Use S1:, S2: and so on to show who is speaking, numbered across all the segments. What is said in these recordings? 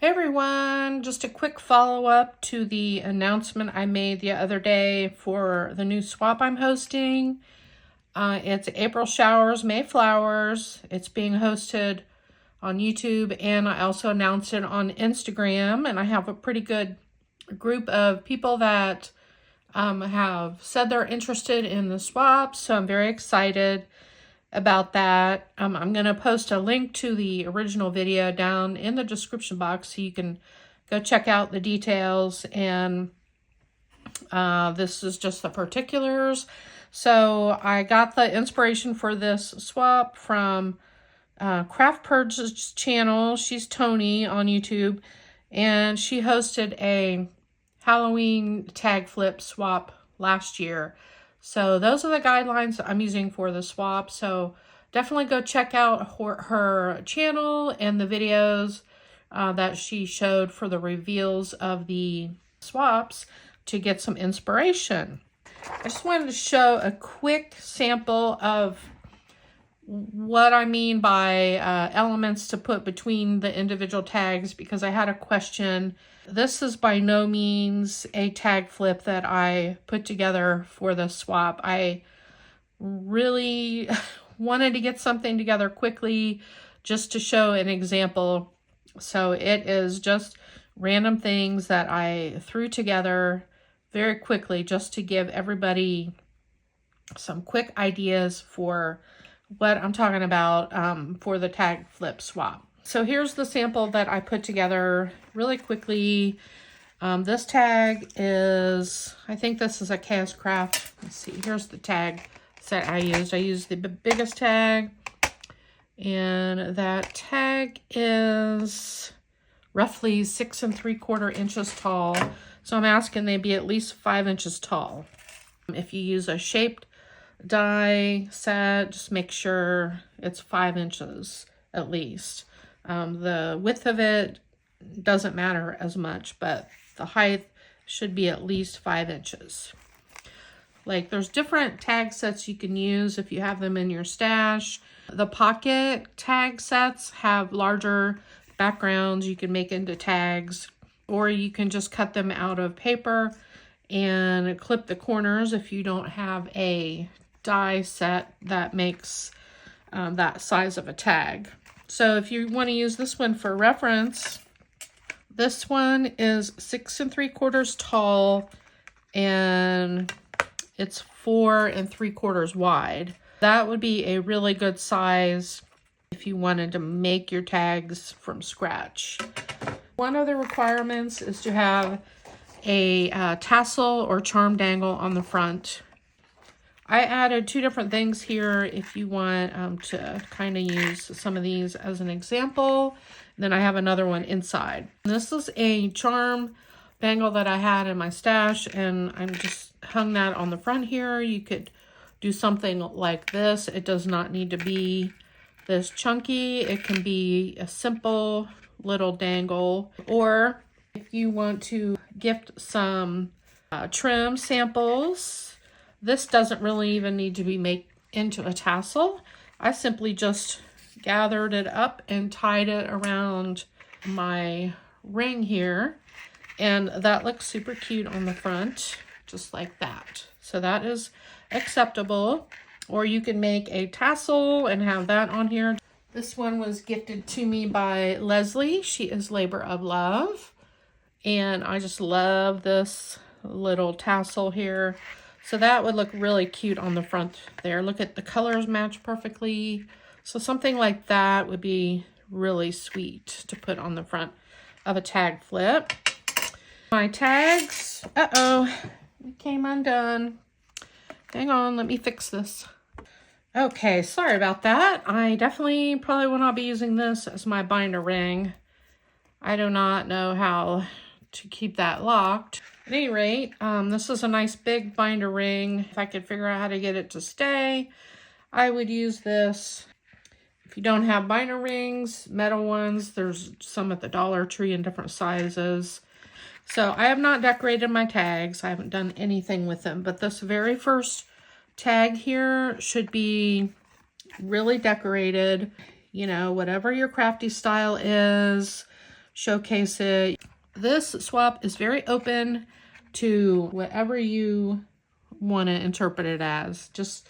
S1: Hey everyone, just a quick follow-up to the announcement I made the other day for the new swap I'm hosting. It's April Showers, May Flowers. It's being hosted on YouTube, and I also announced it on Instagram, and I have a pretty good group of people that have said they're interested in the swap, so I'm very excited about that. I'm going to post a link to the original video down in the description box so you can go check out the details, and this is just the particulars. So I got the inspiration for this swap from Craft Purge's channel. She's Tony on YouTube, and she hosted a Halloween tag flip swap last year. So those are the guidelines I'm using for the swap. So definitely go check out her channel and the videos that she showed for the reveals of the swaps to get some inspiration. I just wanted to show a quick sample of what I mean by elements to put between the individual tags, because I had a question. This is by no means a tag flip that I put together for the swap. I really wanted to get something together quickly just to show an example. So it is just random things that I threw together very quickly just to give everybody some quick ideas for what I'm talking about for the tag flip swap. So here's the sample that I put together really quickly. This tag is, I think this is a Chaos Craft. Let's see, here's the tag set I used. I used the biggest tag, and that tag is roughly 6 3/4 inches tall. So I'm asking they be at least 5 inches tall. If you use a shaped die set, just make sure it's 5 inches at least. The width of it doesn't matter as much, but the height should be at least 5 inches. Like, there's different tag sets you can use if you have them in your stash. The pocket tag sets have larger backgrounds you can make into tags, or you can just cut them out of paper and clip the corners if you don't have a die set that makes that size of a tag. So if you want to use this one for reference, this one is 6 3/4 tall, and it's 4 3/4 wide. That would be a really good size if you wanted to make your tags from scratch. One of the requirements is to have a tassel or charm dangle on the front. I added 2 different things here if you want to kind of use some of these as an example. Then I have another one inside. This is a charm bangle that I had in my stash, and I'm just hung that on the front here. You could do something like this. It does not need to be this chunky. It can be a simple little dangle. Or if you want to gift some trim samples, this doesn't really even need to be made into a tassel. I simply just gathered it up and tied it around my ring here, and that looks super cute on the front, just like that. So that is acceptable. Or you can make a tassel and have that on here. This one was gifted to me by Leslie. She is Labor of Love, and I just love this little tassel here. So that would look really cute on the front there. Look at the colors match perfectly. So something like that would be really sweet to put on the front of a tag flip. My tags, it came undone. Hang on, let me fix this. Okay, sorry about that. I definitely probably will not be using this as my binder ring. I do not know how to keep that locked. At any rate, this is a nice big binder ring. If I could figure out how to get it to stay, I would use this. If you don't have binder rings, metal ones, there's some at the Dollar Tree in different sizes. So I have not decorated my tags. I haven't done anything with them, but this very first tag here should be really decorated. You know, whatever your crafty style is, showcase it. This swap is very open to whatever you want to interpret it as. Just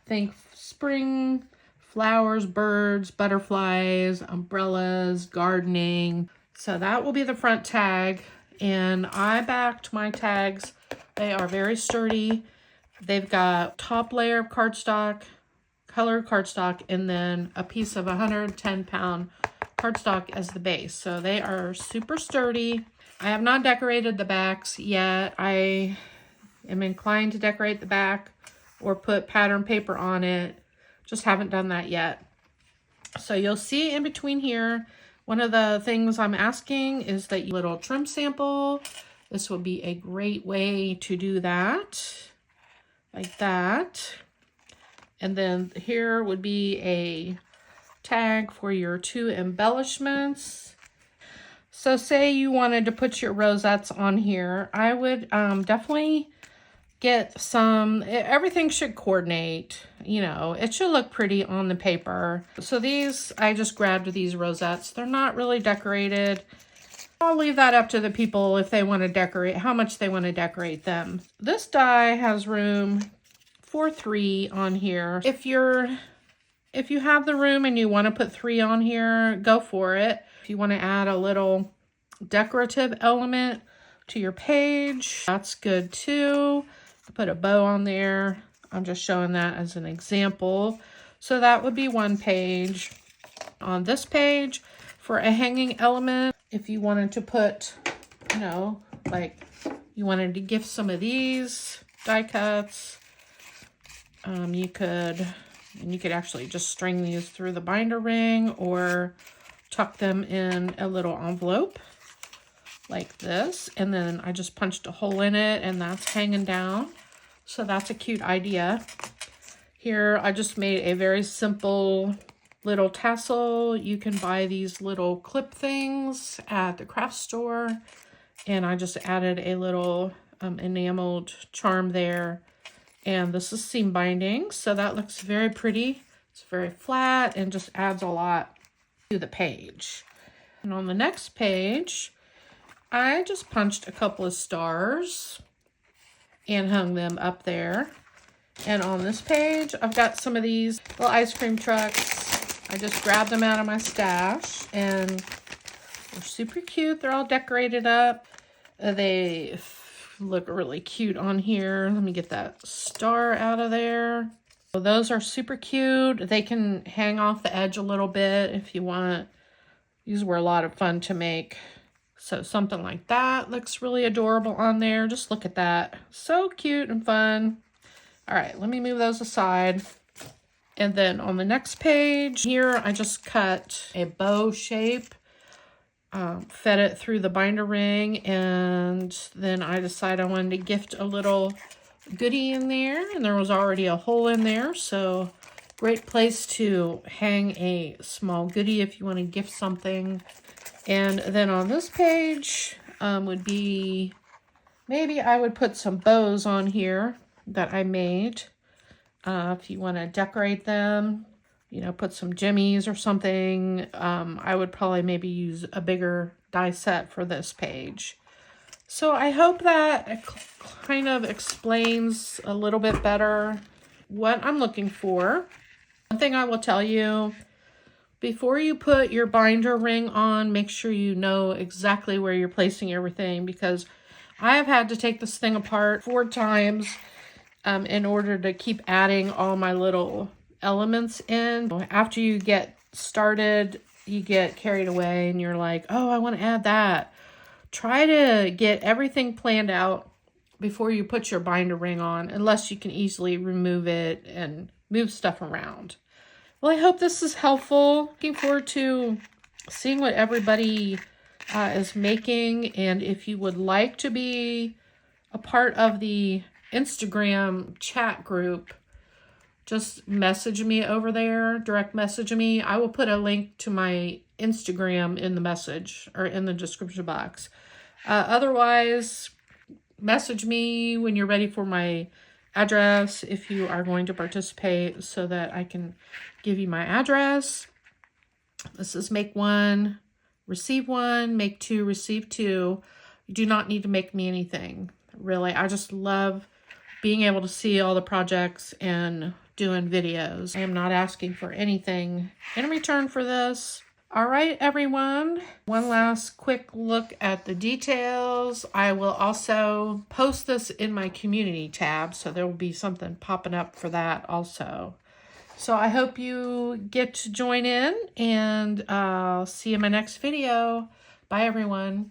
S1: think spring, flowers, birds, butterflies, umbrellas, gardening. So that will be the front tag. And I backed my tags. They are very sturdy. They've got top layer of cardstock, colored cardstock, and then a piece of 110-pound cardstock as the base. So they are super sturdy. I have not decorated the backs yet. I am inclined to decorate the back or put pattern paper on it. Just haven't done that yet. So you'll see in between here, one of the things I'm asking is that little trim sample. This will be a great way to do that, like that. And then here would be a tag for your 2 embellishments. So say you wanted to put your rosettes on here, I would definitely get some, everything should coordinate, you know, it should look pretty on the paper. So these, I just grabbed these rosettes. They're not really decorated. I'll leave that up to the people if they want to decorate, how much they want to decorate them. This die has room for 3 on here. If you have the room and you want to put 3 on here, go for it. If you want to add a little decorative element to your page, that's good too. Put a bow on there. I'm just showing that as an example. So that would be one page. On this page, for a hanging element, if you wanted to put, you know, like you wanted to gift some of these die cuts, you could actually just string these through the binder ring or tuck them in a little envelope like this. And then I just punched a hole in it and that's hanging down. So that's a cute idea. Here I just made a very simple little tassel. You can buy these little clip things at the craft store. And I just added a little enameled charm there. And this is seam binding, so that looks very pretty. It's very flat and just adds a lot to the page. And on the next page, I just punched a couple of stars and hung them up there. And on this page, I've got some of these little ice cream trucks. I just grabbed them out of my stash and they're super cute. They're all decorated up. They look really cute on here. Let me get that star out of there. So those are super cute. They can hang off the edge a little bit if you want. These were a lot of fun to make. So something like that looks really adorable on there. Just look at that. So cute and fun. All right, let me move those aside. And then on the next page here, I just cut a bow shape. Fed it through the binder ring, and then I decided I wanted to gift a little goodie in there, and there was already a hole in there, so great place to hang a small goodie if you want to gift something. And then on this page would be, maybe I would put some bows on here that I made. If you want to decorate them, you know, put some jimmies or something. I would probably maybe use a bigger die set for this page. So I hope that kind of explains a little bit better what I'm looking for. One thing I will tell you, before you put your binder ring on, make sure you know exactly where you're placing everything, because I have had to take this thing apart 4 times in order to keep adding all my little elements in. After you get started, you get carried away and you're like, oh, I want to add that. Try to get everything planned out before you put your binder ring on, unless you can easily remove it and move stuff around. Well, I hope this is helpful. Looking forward to seeing what everybody is making. And if you would like to be a part of the Instagram chat group, just message me over there, direct message me. I will put a link to my Instagram in the message or in the description box. Otherwise, message me when you're ready for my address if you are going to participate, so that I can give you my address. This is make one receive one, make two, receive two. You do not need to make me anything. Really, I just love being able to see all the projects and doing videos. I am not asking for anything in return for this. All right, everyone. One last quick look at the details. I will also post this in my community tab, so there will be something popping up for that also. So I hope you get to join in, and I'll see you in my next video. Bye, everyone.